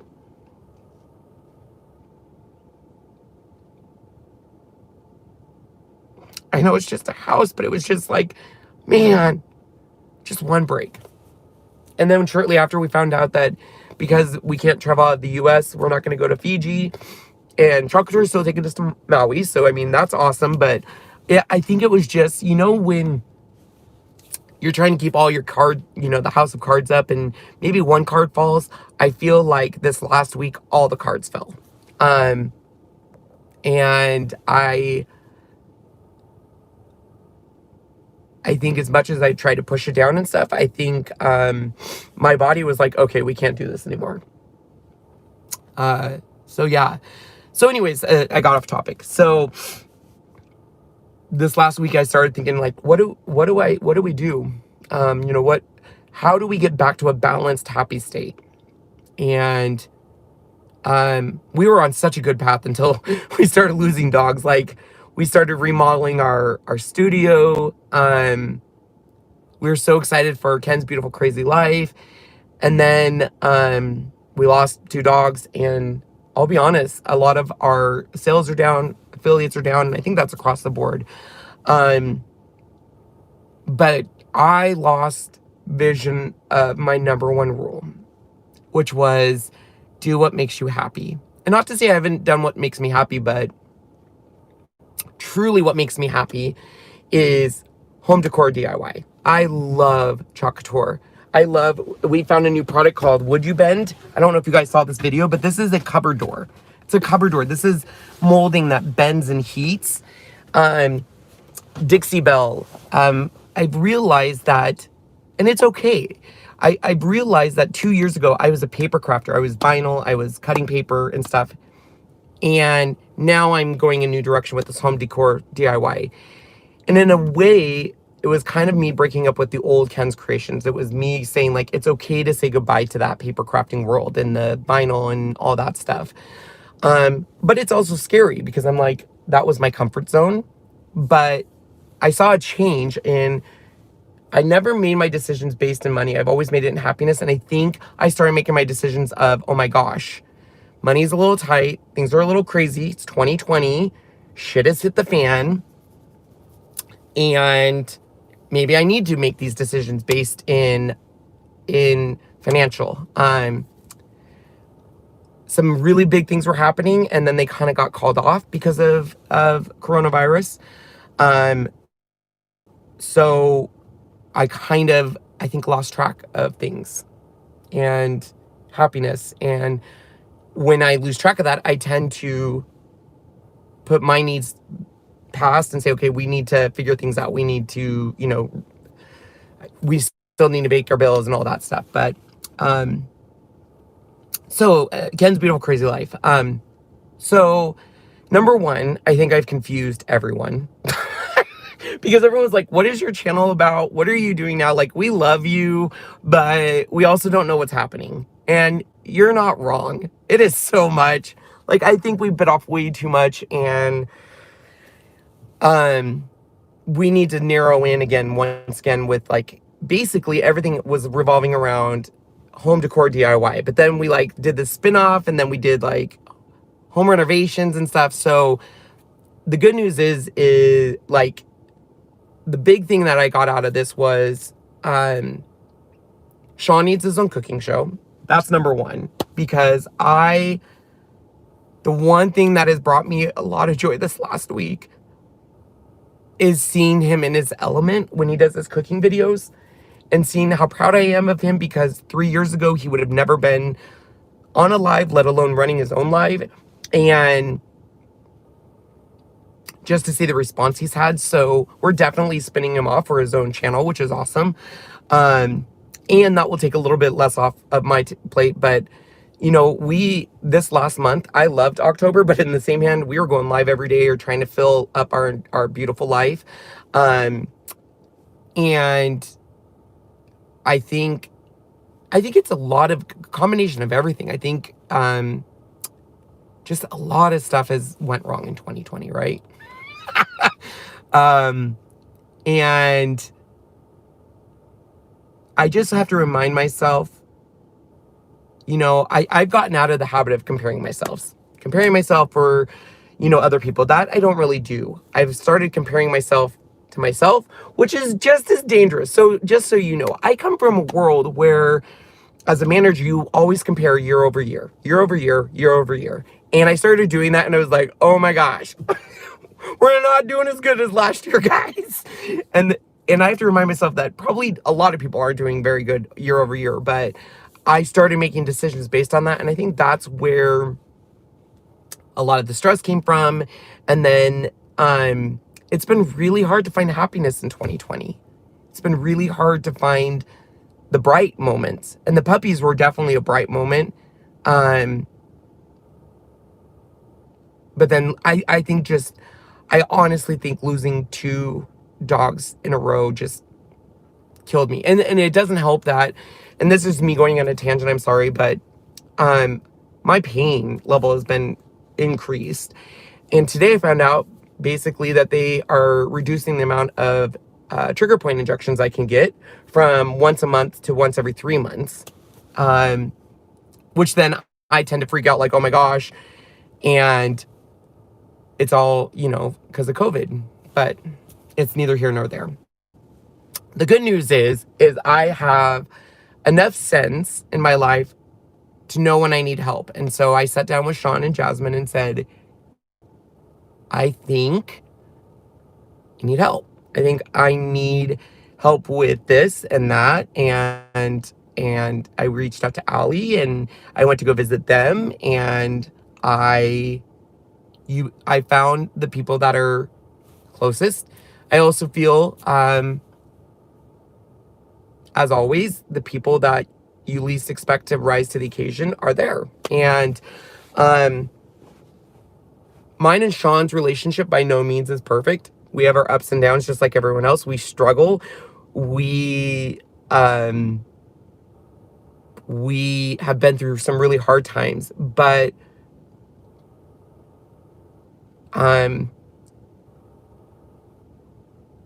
I know it's just a house, but it was just like, man, just one break. And then shortly after, we found out that because we can't travel out of the US, we're not going to go to Fiji, and Chocolate is still taking us to Maui. So, I mean, that's awesome. But I think it was just, when you're trying to keep all your the house of cards up, and maybe one card falls, I feel like this last week, all the cards fell. And I think, as much as I tried to push it down and stuff, I think my body was like, okay, we can't do this anymore. So yeah. So anyways, I got off topic. So this last week I started thinking, like, what do we do? How do we get back to a balanced, happy state? And we were on such a good path until we started losing dogs. Like, we started remodeling our studio. We were so excited for Ken's beautiful, crazy life. And then we lost 2 dogs. And I'll be honest, a lot of our sales are down, affiliates are down, and I think that's across the board. But I lost vision of my number one rule, which was do what makes you happy. And not to say I haven't done what makes me happy, but truly what makes me happy is home decor DIY. I love Chocolate. We found a new product called WOODUBEND. I don't know if you guys saw this video, but this is a cupboard door. It's a cupboard door. This is molding that bends and heats. DIXIE BELLE. I've realized that, and it's okay. I've realized that 2 years ago, I was a paper crafter. I was vinyl, I was cutting paper and stuff. And now I'm going a new direction with this home decor DIY. And in a way, it was kind of me breaking up with the old Ken's Kreations. It was me saying, like, it's okay to say goodbye to that paper crafting world and the vinyl and all that stuff. But it's also scary, because I'm like, that was my comfort zone. But I saw a change in I never made my decisions based in money. I've always made it in happiness. And I think I started making my decisions of, oh my gosh, money's a little tight. Things are a little crazy. It's 2020. Shit has hit the fan. And maybe I need to make these decisions based in financial. Some really big things were happening, and then they kind of got called off because of coronavirus. So I kind of, I think, lost track of things and happiness. And when I lose track of that, I tend to put my needs past and say, okay, we need to figure things out. We need to, we still need to make our bills and all that stuff. But, so Ken's Beautiful Crazy Life. So number one, I think I've confused everyone. Because everyone's like, what is your channel about? What are you doing now? Like, we love you, but we also don't know what's happening. And you're not wrong. It is so much. Like, I think we bit off way too much, and we need to narrow in again, once again, with like, basically everything was revolving around home decor DIY. But then we like did the spin-off, and then we did like home renovations and stuff. So the good news is like, the big thing that I got out of this was Sean needs his own cooking show. That's number one. Because the one thing that has brought me a lot of joy this last week is seeing him in his element when he does his cooking videos, and seeing how proud I am of him, because 3 years ago he would have never been on a live, let alone running his own live. And just to see the response he's had. So we're definitely spinning him off for his own channel, which is awesome. And that will take a little bit less off of my plate. But, this last month, I loved October, but in the same hand, we were going live every day or trying to fill up our beautiful life. And I think it's a lot of combination of everything. I think, just a lot of stuff went wrong in 2020, right? And I just have to remind myself, I've gotten out of the habit of comparing myself for, other people. That I don't really do. I've started comparing myself to myself, which is just as dangerous. So just so you know, I come from a world where, as a manager, you always compare year over year, year over year, year over year. And I started doing that, and I was like, oh my gosh, we're not doing as good as last year, guys. And I have to remind myself that probably a lot of people are doing very good year over year, but I started making decisions based on that. And I think that's where a lot of the stress came from. And then it's been really hard to find happiness in 2020. It's been really hard to find the bright moments. And the puppies were definitely a bright moment. But then I honestly think losing 2 dogs in a row just killed me. And it doesn't help that, and this is me going on a tangent, I'm sorry, but my pain level has been increased. And today I found out basically that they are reducing the amount of trigger point injections I can get from once a month to once every 3 months. Which then I tend to freak out like, oh my gosh. And it's all, because of COVID, but it's neither here nor there. The good news is I have enough sense in my life to know when I need help. And so I sat down with Sean and Jasmine and said, I think I need help. I think I need help with this and that. And I reached out to Allie, and I went to go visit them, and I found the people that are closest. I also feel, as always, the people that you least expect to rise to the occasion are there. And mine and Sean's relationship by no means is perfect. We have our ups and downs just like everyone else. We struggle. We have been through some really hard times, but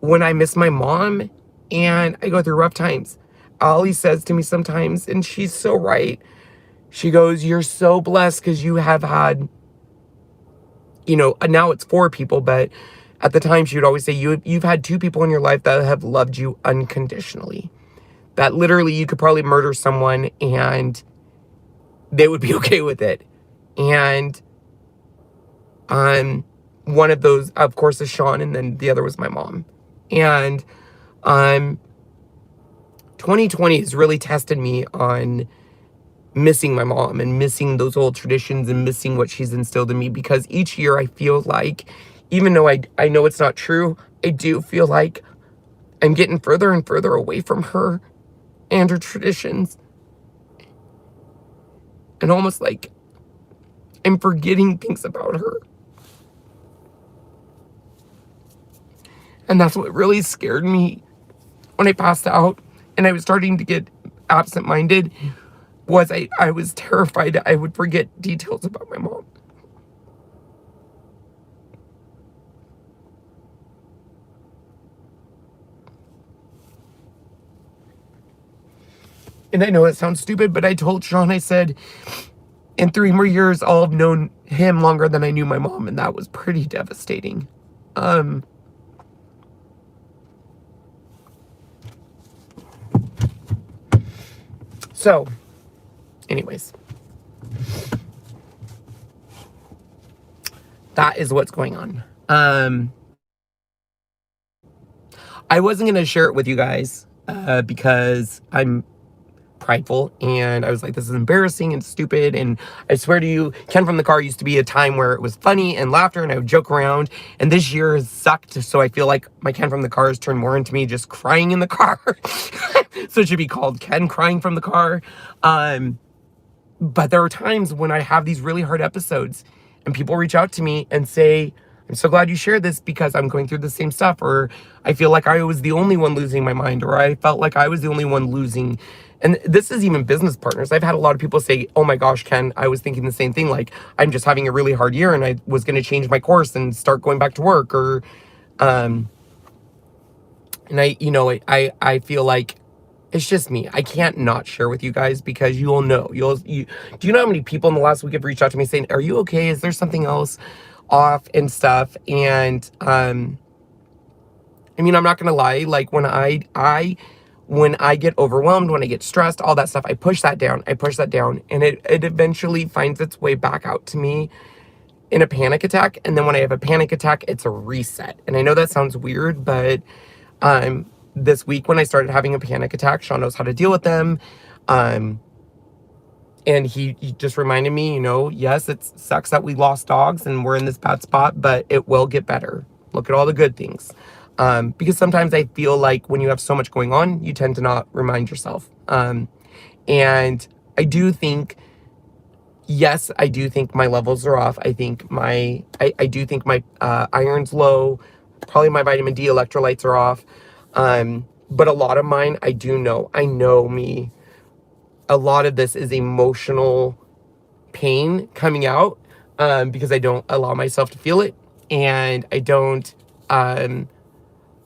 when I miss my mom, and I go through rough times. Ollie says to me sometimes, and she's so right, she goes, you're so blessed because you have had, you know, now it's 4 people, but at the time she would always say, you've had 2 people in your life that have loved you unconditionally. That literally you could probably murder someone and they would be okay with it. And one of those, of course, is Sean, and then the other was my mom. And 2020 has really tested me on missing my mom and missing those old traditions and missing what she's instilled in me, because each year I feel like, even though I know it's not true, I do feel like I'm getting further and further away from her and her traditions. And almost like I'm forgetting things about her. And that's what really scared me when I passed out and I was starting to get absent-minded, was I was terrified that I would forget details about my mom. And I know it sounds stupid, but I told Sean, I said, in 3 more years, I'll have known him longer than I knew my mom, and that was pretty devastating. So, anyways, that is what's going on. I wasn't going to share it with you guys because I'm prideful, and I was like, this is embarrassing and stupid, and I swear to you, Ken from the Car used to be a time where it was funny and laughter and I would joke around, and this year has sucked, so I feel like my Ken from the Car has turned more into me just crying in the car. So it should be called Ken Crying from the Car. But there are times when I have these really hard episodes and people reach out to me and say, I'm so glad you shared this because I'm going through the same stuff, or I feel like I was the only one losing my mind, or I felt like I was the only one losing. And this is even business partners. I've had a lot of people say, oh my gosh, Ken, I was thinking the same thing. Like, I'm just having a really hard year and I was going to change my course and start going back to work. Or, and I feel like it's just me. I can't not share with you guys because you'll know. Do you know how many people in the last week have reached out to me saying, are you okay? Is there something else off and stuff? And, I mean, I'm not going to lie. Like, when I get overwhelmed, when I get stressed, all that stuff, I push that down, and it eventually finds its way back out to me in a panic attack. And then when I have a panic attack, it's a reset. And I know that sounds weird, but this week when I started having a panic attack, Sean knows how to deal with them. And he just reminded me, you know, yes, it sucks that we lost dogs and we're in this bad spot, but it will get better. Look at all the good things. Because sometimes I feel like when you have so much going on, you tend to not remind yourself. And I do think, yes, I do think my levels are off. I think I do think my iron's low. Probably my vitamin D electrolytes are off. But a lot of mine, I know me. A lot of this is emotional pain coming out, because I don't allow myself to feel it. And I don't,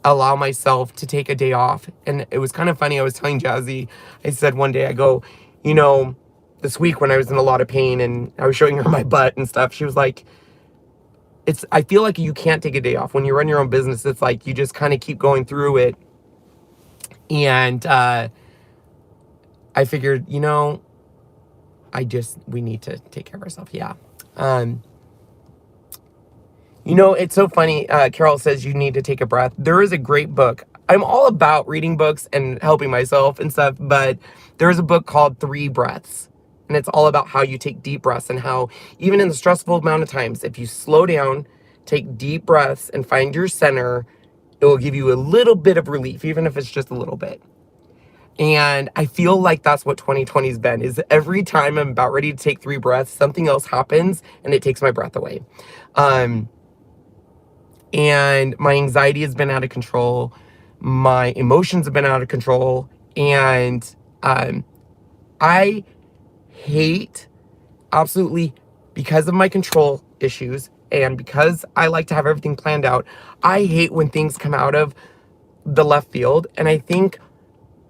allow myself to take a day off. And it was kind of funny. I was telling Jazzy, I said one day, I go, you know, this week when I was in a lot of pain and I was showing her my butt and stuff, she was like, I feel like you can't take a day off. When you run your own business, it's like you just kind of keep going through it. And I figured, you know, we need to take care of ourselves. Yeah. You know, it's so funny. Carol says you need to take a breath. There is a great book. I'm all about reading books and helping myself and stuff, but there is a book called 3 Breaths. And it's all about how you take deep breaths and how, even in the stressful amount of times, if you slow down, take deep breaths and find your center, it will give you a little bit of relief, even if it's just a little bit. And I feel like that's what 2020's been, is every time I'm about ready to take 3 breaths, something else happens and it takes my breath away. And my anxiety has been out of control. My emotions have been out of control. And I hate, absolutely, because of my control issues and because I like to have everything planned out, I hate when things come out of the left field. And I think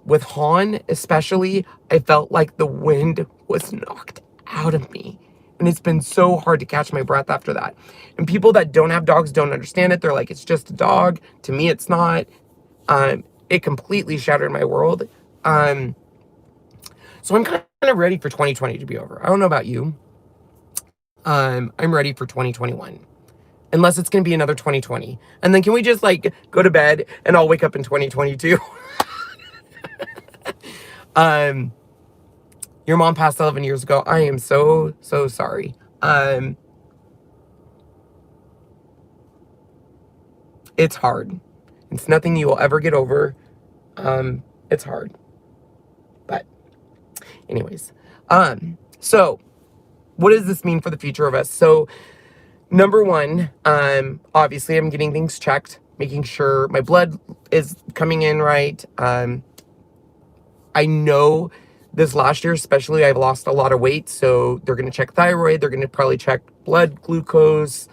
with Han especially, I felt like the wind was knocked out of me. And it's been so hard to catch my breath after that. And people that don't have dogs don't understand it. They're like, it's just a dog. To me, it's not. It completely shattered my world. So I'm kind of ready for 2020 to be over. I don't know about you. I'm ready for 2021. Unless it's going to be another 2020. And then can we just like go to bed and I'll wake up in 2022? Your mom passed 11 years ago. I am so sorry. It's hard. It's nothing you will ever get over. It's hard. But anyways, so what does this mean for the future of us? So number one, obviously I'm getting things checked, making sure my blood is coming in right. I know this last year, especially, I've lost a lot of weight. So they're going to check thyroid. They're going to probably check blood glucose,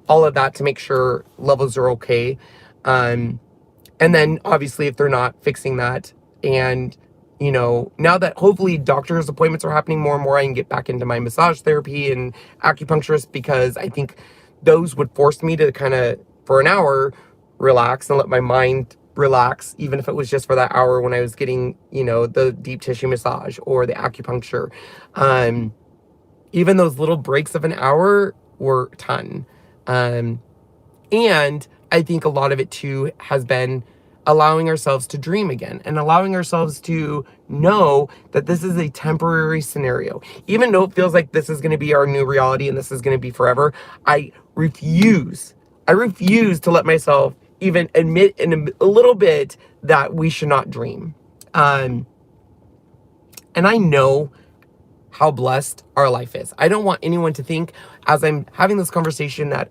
all of that to make sure levels are okay. And then obviously if they're not fixing that, and you know, now that hopefully doctor's appointments are happening more and more, I can get back into my massage therapy and acupuncturist, because I think those would force me to kind of, for an hour, relax and let my mind relax, even if it was just for that hour when I was getting, you know, the deep tissue massage or the acupuncture. Even those little breaks of an hour were a ton. And I think a lot of it too has been allowing ourselves to dream again, and allowing ourselves to know that this is a temporary scenario. Even though it feels like this is going to be our new reality and this is going to be forever, I refuse to let myself even admit in a little bit that we should not dream. And I know how blessed our life is. I don't want anyone to think, as I'm having this conversation, that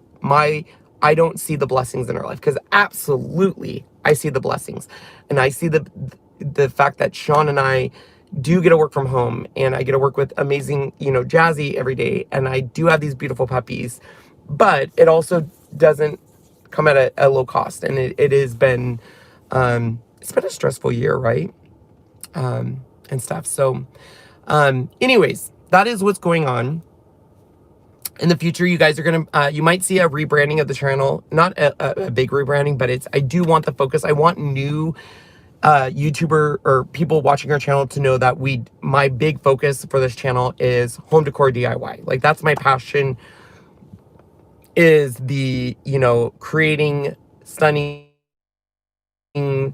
I don't see the blessings in our life, because absolutely I see the blessings. And I see the fact that Sean and I do get to work from home, and I get to work with amazing, you know, Jazzy every day, and I do have these beautiful puppies, but it also doesn't come at a low cost. And it has been, it's been a stressful year, right? And stuff. So, anyways, that is what's going on. In the future, you guys are gonna, you might see a rebranding of the channel. Not a big rebranding, but I do want the focus. I want new YouTuber or people watching our channel to know that my big focus for this channel is home decor DIY. Like, that's my passion, is the, you know, creating stunning, you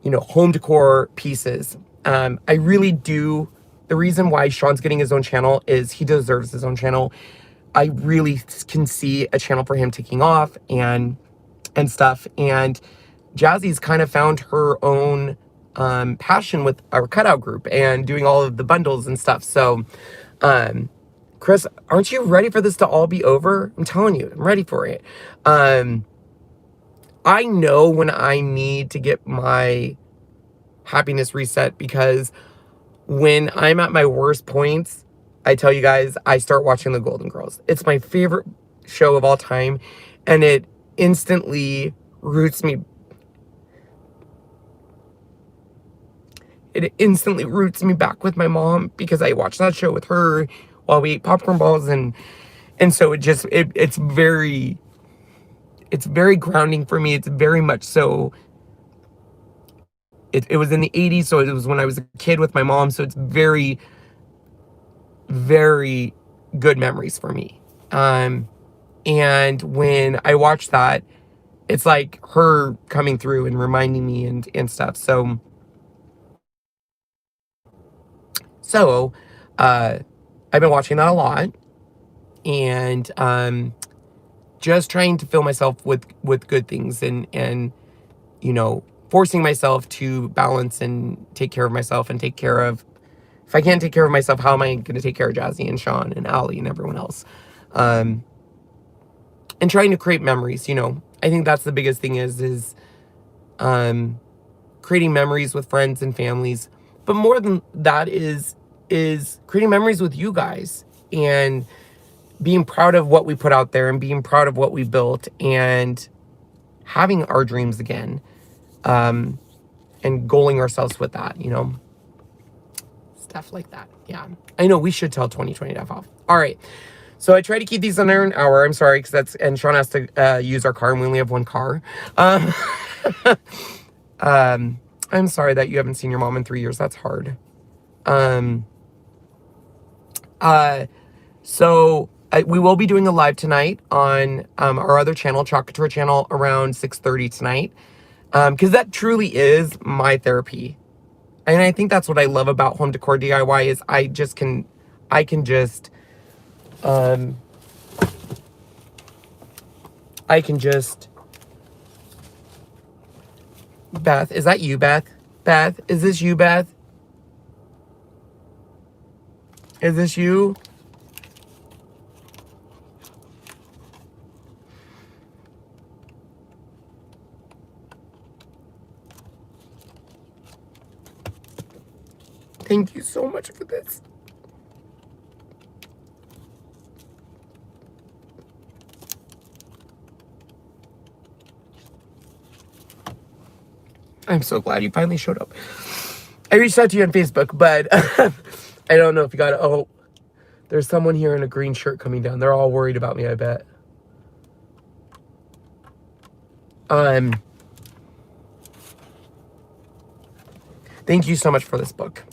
know, home decor pieces. I really do. The reason why Sean's getting his own channel is he deserves his own channel. I really can see a channel for him taking off and stuff. And Jazzy's kind of found her own passion with our cutout group and doing all of the bundles and stuff. So, Chris, aren't you ready for this to all be over? I'm telling you, I'm ready for it. I know when I need to get my happiness reset, because when I'm at my worst points, I tell you guys, I start watching The Golden Girls. It's my favorite show of all time, and it instantly roots me. It instantly roots me back with my mom, because I watched that show with her while we ate popcorn balls, and so it's very grounding for me. It's very much so. It was in the 80s, so it was when I was a kid with my mom, so it's very, very good memories for me. And when I watch that, it's like her coming through and reminding me and stuff. So I've been watching that a lot, and just trying to fill myself with good things, and you know, forcing myself to balance and take care of myself, and take care of, if I can't take care of myself, how am I going to take care of Jazzy and Sean and Allie and everyone else? And trying to create memories, you know. I think that's the biggest thing is creating memories with friends and families. But more than that is creating memories with you guys, and being proud of what we put out there, and being proud of what we built, and having our dreams again. and goaling ourselves with that, you know, stuff like that. Yeah, I know we should tell 2020 to F off. All right. So I try to keep these under an hour. I'm sorry, because and Sean has to use our car, and we only have one car. I'm sorry that you haven't seen your mom in 3 years. That's hard. So we will be doing a live tonight on our other channel, Chocolate Tour channel, around 6:30 tonight. Because that truly is my therapy. And I think that's what I love about home decor DIY is I can just Beth, is that you, Beth? Beth, is this you, Beth? Is this you? Thank you so much for this. I'm so glad you finally showed up. I reached out to you on Facebook, but I don't know if you got it. Oh, there's someone here in a green shirt coming down. They're all worried about me, I bet. Thank you so much for this book.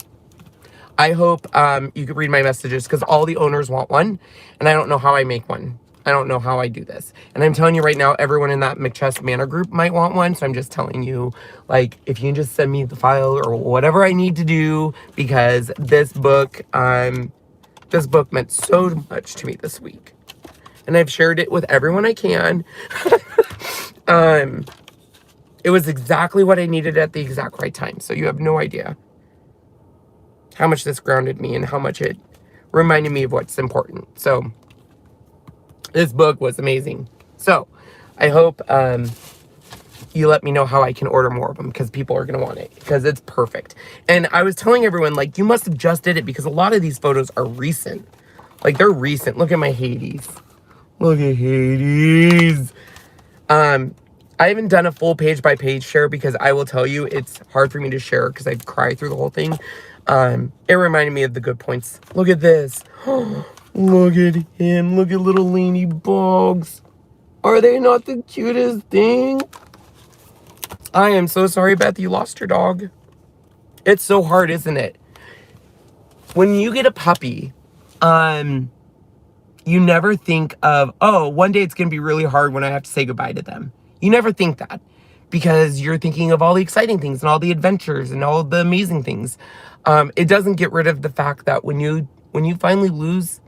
I hope you could read my messages, because all the owners want one, and I don't know how I make one. I don't know how I do this. And I'm telling you right now, everyone in that McChest Manor group might want one, so I'm just telling you, like, if you can just send me the file or whatever I need to do, because this book meant so much to me this week. And I've shared it with everyone I can. It was exactly what I needed at the exact right time, so you have no idea how much this grounded me and how much it reminded me of what's important. So this book was amazing. So I hope you let me know how I can order more of them, because people are going to want it, because it's perfect. And I was telling everyone, like, you must have just did it, because a lot of these photos are recent. Like, they're recent. Look at my Hades. Look at Hades. I haven't done a full page by page share, because I will tell you, it's hard for me to share because I cry through the whole thing. It reminded me of the good points. Look at this. Look at him. Look at little Laney Boggs. Are they not the cutest thing? I am so sorry, Beth, you lost your dog. It's so hard, isn't it? When you get a puppy, you never think of, oh, one day it's going to be really hard when I have to say goodbye to them. You never think that, because you're thinking of all the exciting things and all the adventures and all the amazing things. It doesn't get rid of the fact that when you finally lose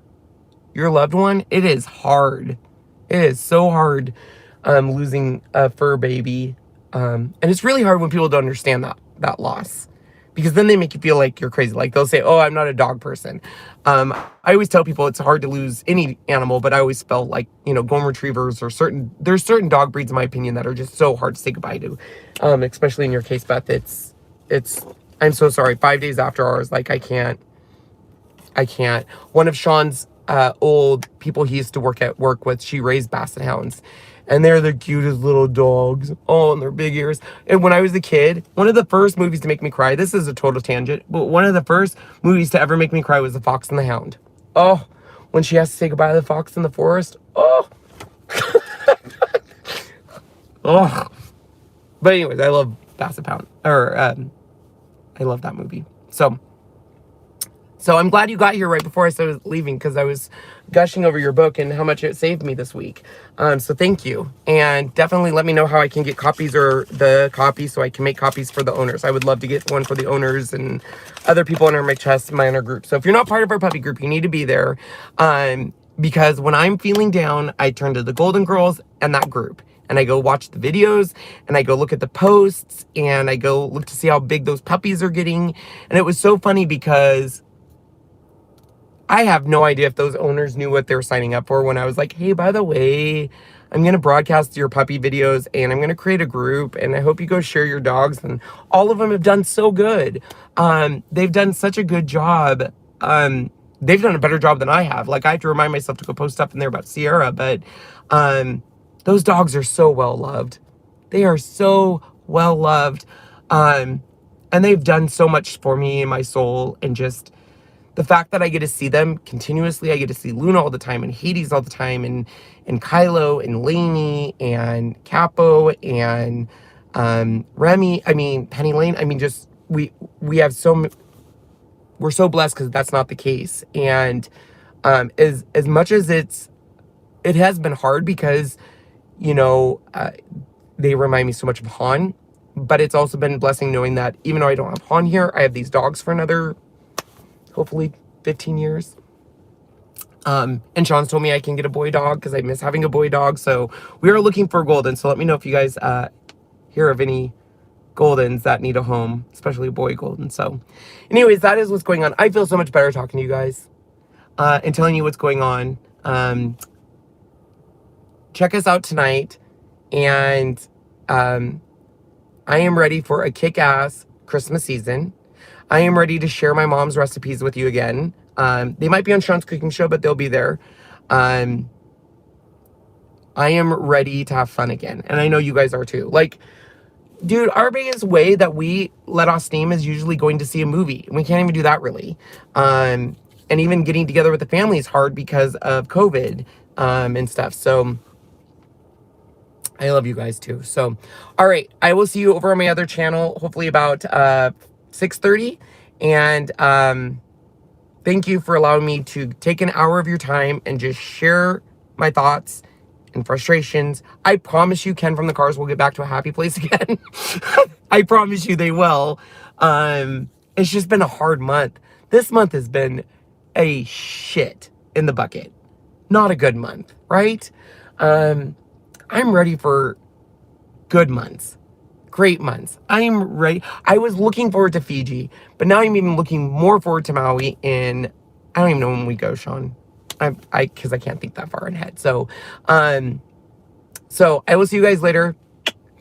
your loved one, it is hard. It is so hard losing a fur baby. And it's really hard when people don't understand that loss, because then they make you feel like you're crazy. Like, they'll say, oh, I'm not a dog person. I always tell people it's hard to lose any animal, but I always felt like, you know, golden retrievers or there's certain dog breeds, in my opinion, that are just so hard to say goodbye to. Especially in your case, Beth, I'm so sorry. 5 days after ours, like, I can't. One of Sean's old people he used to work with, she raised basset hounds. And they're the cutest little dogs. Oh, and their big ears. And when I was a kid, one of the first movies to make me cry, this is a total tangent, but one of the first movies to ever make me cry was The Fox and the Hound. Oh, when she has to say goodbye to the fox in the forest. Oh. Oh. But anyways, I love Basset Hound. I love that movie. So I'm glad you got here right before I started leaving, because I was gushing over your book and how much it saved me this week. So thank you. And definitely let me know how I can get copies, or the copy, so I can make copies for the owners. I would love to get one for the owners and other people in our McChest Minor group. So if you're not part of our puppy group, you need to be there. Because when I'm feeling down, I turn to the Golden Girls and that group. And I go watch the videos, and I go look at the posts, and I go look to see how big those puppies are getting. And it was so funny, because I have no idea if those owners knew what they were signing up for when I was like, hey, by the way, I'm going to broadcast your puppy videos, and I'm going to create a group, and I hope you go share your dogs. And all of them have done so good. They've done such a good job. They've done a better job than I have. Like, I have to remind myself to go post stuff in there about Sierra, but those dogs are so well loved. They are so well loved. And they've done so much for me and my soul, and just the fact that I get to see them continuously. I get to see Luna all the time, and Hades all the time, and Kylo, and Lainey, and Capo, and Remy. I mean, Penny Lane. I mean, just we have we're so blessed, because that's not the case. And as much as it has been hard, because you know they remind me so much of Han, but it's also been a blessing knowing that even though I don't have Han here, I have these dogs for another, hopefully, 15 years. And Sean's told me I can get a boy dog, because I miss having a boy dog. So we are looking for golden. So let me know if you guys hear of any goldens that need a home, especially a boy golden. So anyways, that is what's going on. I feel so much better talking to you guys and telling you what's going on. Check us out tonight. And I am ready for a kick-ass Christmas season. I am ready to share my mom's recipes with you again. They might be on Sean's cooking show, but they'll be there. I am ready to have fun again. And I know you guys are too. Like, dude, our biggest way that we let off steam is usually going to see a movie. And we can't even do that really. And even getting together with the family is hard because of COVID and stuff. So I love you guys too. So, all right. I will see you over on my other channel, hopefully about 6:30. And thank you for allowing me to take an hour of your time and just share my thoughts and frustrations. I promise you, Ken from the Cars will get back to a happy place again. I promise you they will. It's just been a hard month. This month has been a shit in the bucket. Not a good month, right? I'm ready for good months. Great months. I'm ready. I was looking forward to Fiji, but now I'm even looking more forward to Maui in, I don't even know when we go, Sean. Because I can't think that far ahead. So I will see you guys later.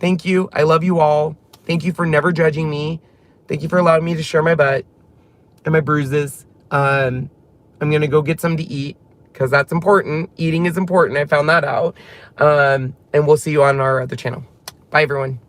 Thank you. I love you all. Thank you for never judging me. Thank you for allowing me to share my butt and my bruises. I'm going to go get something to eat, because that's important. Eating is important. I found that out. And we'll see you on our other channel. Bye, everyone.